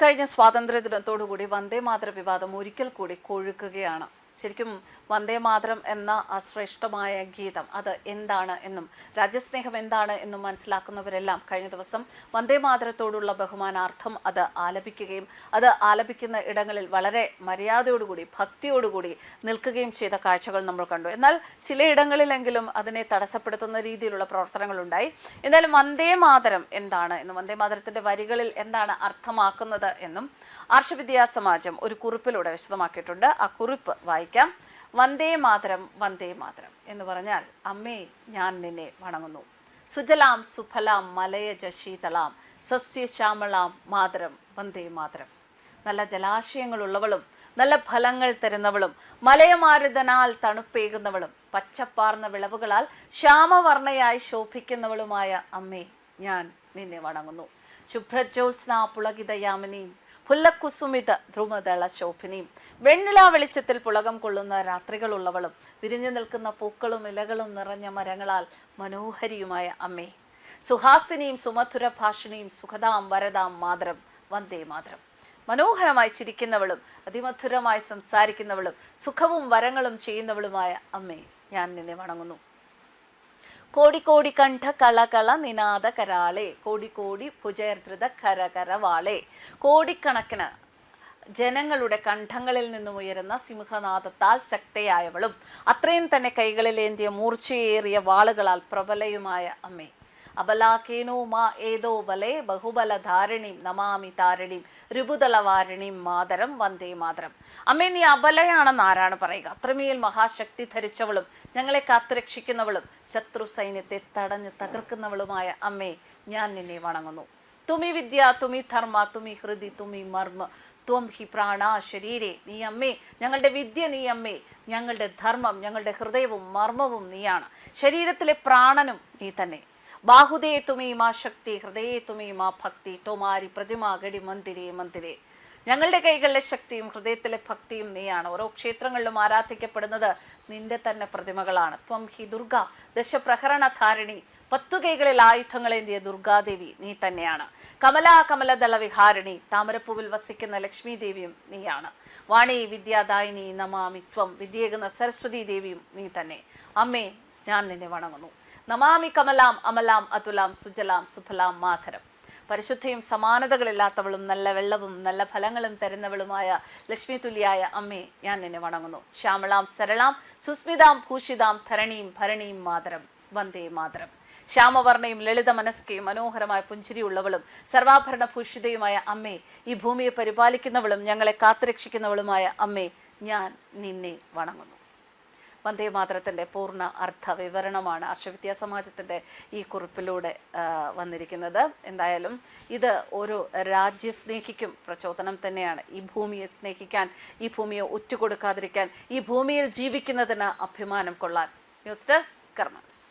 ഇക്കഴിഞ്ഞ സ്വാതന്ത്ര്യദിനത്തോടുകൂടി വന്ദേ മാതര വിവാദം ഒരിക്കൽ കൂടി കൊഴുക്കുകയാണ്. ശരിക്കും വന്ദേ മാതരം എന്ന അശ്രേഷ്ഠമായ ഗീതം അത് എന്താണ് എന്നും രാജ്യസ്നേഹം എന്താണ് എന്നും മനസ്സിലാക്കുന്നവരെല്ലാം കഴിഞ്ഞ ദിവസം വന്ദേ മാതരത്തോടുള്ള ബഹുമാനാർത്ഥം അത് ആലപിക്കുകയും അത് ആലപിക്കുന്ന ഇടങ്ങളിൽ വളരെ മര്യാദയോടുകൂടി ഭക്തിയോടുകൂടി നിൽക്കുകയും ചെയ്ത കാഴ്ചകൾ നമ്മൾ കണ്ടു. എന്നാൽ ചിലയിടങ്ങളിലെങ്കിലും അതിനെ തടസ്സപ്പെടുത്തുന്ന രീതിയിലുള്ള പ്രവർത്തനങ്ങളുണ്ടായി. എന്നാലും വന്ദേ മാതരം എന്താണ് എന്നും വന്ദേ മാതരത്തിന്റെ വരികളിൽ എന്താണ് അർത്ഥമാക്കുന്നത് എന്നും ആർഷവിദ്യാ സമാജം ഒരു കുറിപ്പിലൂടെ വിശദമാക്കിയിട്ടുണ്ട്. ആ കുറിപ്പ് വായിക്കാം. വന്ദേ മാതരം വന്ദേ മാതരം എന്ന് പറഞ്ഞാൽ അമ്മേ ഞാൻ നിന്നെ വണങ്ങുന്നു. സുജലാം സുഫലാം മലയജ ശീതളാം സസ്യശ്യാമളാം മാതരം വന്ദേ മാതരം. നല്ല ജലാശയങ്ങളുള്ളവളും നല്ല ഫലങ്ങൾ തരുന്നവളും മലയമാരുതനാൽ തണുപ്പേകുന്നവളും പച്ചപ്പാർന്ന വിളവുകളാൽ ശ്യാമവർണ്ണയായി ശോഭിക്കുന്നവളുമായ അമ്മേ ഞാൻ നിന്നെ വണങ്ങുന്നു. ശുഭ്രജ്യോത്സ്ന പുളകിതയാമിനിയും പുല്ലക്കുസുമിത ധ്രുമദള ശോഭിനിയും വെണ്ണിലാ വെളിച്ചത്തിൽ പുളകം കൊള്ളുന്ന രാത്രികളുള്ളവളും വിരിഞ്ഞു നിൽക്കുന്ന പൂക്കളും ഇലകളും നിറഞ്ഞ മരങ്ങളാൽ മനോഹരിയുമായ അമ്മേ സുഹാസിനിയും സുമധുര ഭാഷിണിയും സുഖതാം വരദാം മാതരം വന്ദേ മാതരം. മനോഹരമായി ചിരിക്കുന്നവളും അതിമധുരമായി സംസാരിക്കുന്നവളും സുഖവും വരങ്ങളും ചെയ്യുന്നവളുമായ അമ്മേ ഞാൻ നിന്നെ വണങ്ങുന്നു. കോടി കോടി കണ്ഠ കളകള നിനാദ കരാളെ കോടി കോടി ഭുജയർധൃത കരകരവാളെ. കോടിക്കണക്കിന് ജനങ്ങളുടെ കണ്ഠങ്ങളിൽ നിന്നും ഉയരുന്ന സിംഹനാദത്താൽ ശക്തയായവളും അത്രയും തന്നെ കൈകളിലേന്തിയ മൂർച്ചയേറിയ വാളുകളാൽ പ്രബലയുമായ അമ്മേ അബലാക്കേനോ മാ ഏതോ ബലേ ബഹുബലധാരിണീം നമാമി താരിണീം രുബുദളവാരിണീം മാതരം വന്ദേ മാതരം. അമ്മേ നീ അബലയാണെന്ന് ആരാണ് പറയുക? അത്രമേൽ മഹാശക്തി ധരിച്ചവളും ഞങ്ങളെ കാത്തുരക്ഷിക്കുന്നവളും ശത്രു സൈന്യത്തെ തടഞ്ഞ് തകർക്കുന്നവളുമായ അമ്മേ ഞാൻ നിന്നെ വണങ്ങുന്നു. തുമി വിദ്യ തുമി ധർമ്മ തുമി ഹൃദി തുമി മർമ്മ ത്വം ഹി പ്രാണ ശരീരേ. നീ അമ്മേ ഞങ്ങളുടെ വിദ്യ, നീ അമ്മേ ഞങ്ങളുടെ ധർമ്മം, ഞങ്ങളുടെ ഹൃദയവും മർമ്മവും നീയാണ്. ശരീരത്തിലെ പ്രാണനും നീ തന്നെ. ബാഹുദേ തുമി മാ ശക്തി ഹൃദയേ തുമി മാ ഭക്തി ടോമാരി പ്രതിമ ഗടി മന്ദിരേ മന്ദിരേ. ഞങ്ങളുടെ കൈകളിലെ ശക്തിയും ഹൃദയത്തിലെ ഭക്തിയും നീയാണ്. ഓരോ ക്ഷേത്രങ്ങളിലും ആരാധിക്കപ്പെടുന്നത് നിന്റെ തന്നെ പ്രതിമകളാണ്. ത്വം ഹി ദുർഗ ദശപ്രഹരണധാരിണി. 10 കൈകളിൽ ആയുധങ്ങളേന്തിയ ദുർഗാദേവി നീ തന്നെയാണ്. കമലാ കമലദള വിഹാരിണി. താമരപ്പൂവിൽ വസിക്കുന്ന ലക്ഷ്മി ദേവിയും നീയാണ്. വാണി വിദ്യാദായിനി നമാമി ത്വം. വിദ്യേകുന്ന സരസ്വതി ദേവിയും നീ തന്നെ. അമ്മേ ഞാൻ നിന്നെ വണങ്ങുന്നു. നമാമി കമലാം അമലാം അതുലാം സുജലാം സുഫലാം മാതരം. പരിശുദ്ധയും സമാനതകളില്ലാത്തവളും നല്ല വെള്ളവും നല്ല ഫലങ്ങളും തരുന്നവളുമായ ലക്ഷ്മി തുല്യായ അമ്മേ ഞാൻ നിന്നെ വണങ്ങുന്നു. ശ്യാമളാം സരളാം സുസ്മിതാം ഭൂഷിതാം ധരണീം ഭരണീം മാതരം വന്ദേ മാതരം. ശ്യാമവർണ്ണയും ലളിത മനസ്കയും മനോഹരമായ പുഞ്ചിരിയുള്ളവളും സർവാഭരണ ഭൂഷിതയുമായ അമ്മേ ഈ ഭൂമിയെ പരിപാലിക്കുന്നവളും ഞങ്ങളെ കാത്തുരക്ഷിക്കുന്നവളുമായ അമ്മേ ഞാൻ നിന്നെ വണങ്ങുന്നു. വന്ദേ മാതരത്തിൻ്റെ പൂർണ്ണ അർത്ഥ വിവരണമാണ് ആർഷവിദ്യാ സമാജത്തിൻ്റെ ഈ കുറിപ്പിലൂടെ വന്നിരിക്കുന്നത്. എന്തായാലും ഇത് ഓരോ രാജ്യസ്നേഹിക്കും പ്രചോദനം തന്നെയാണ്. ഈ ഭൂമിയെ സ്നേഹിക്കാൻ, ഈ ഭൂമിയെ ഒറ്റുകൊടുക്കാതിരിക്കാൻ, ഈ ഭൂമിയിൽ ജീവിക്കുന്നതിന് അഭിമാനം കൊള്ളാൻ. ന്യൂസ് ഡെസ്ക് കർമ്മ ന്യൂസ്.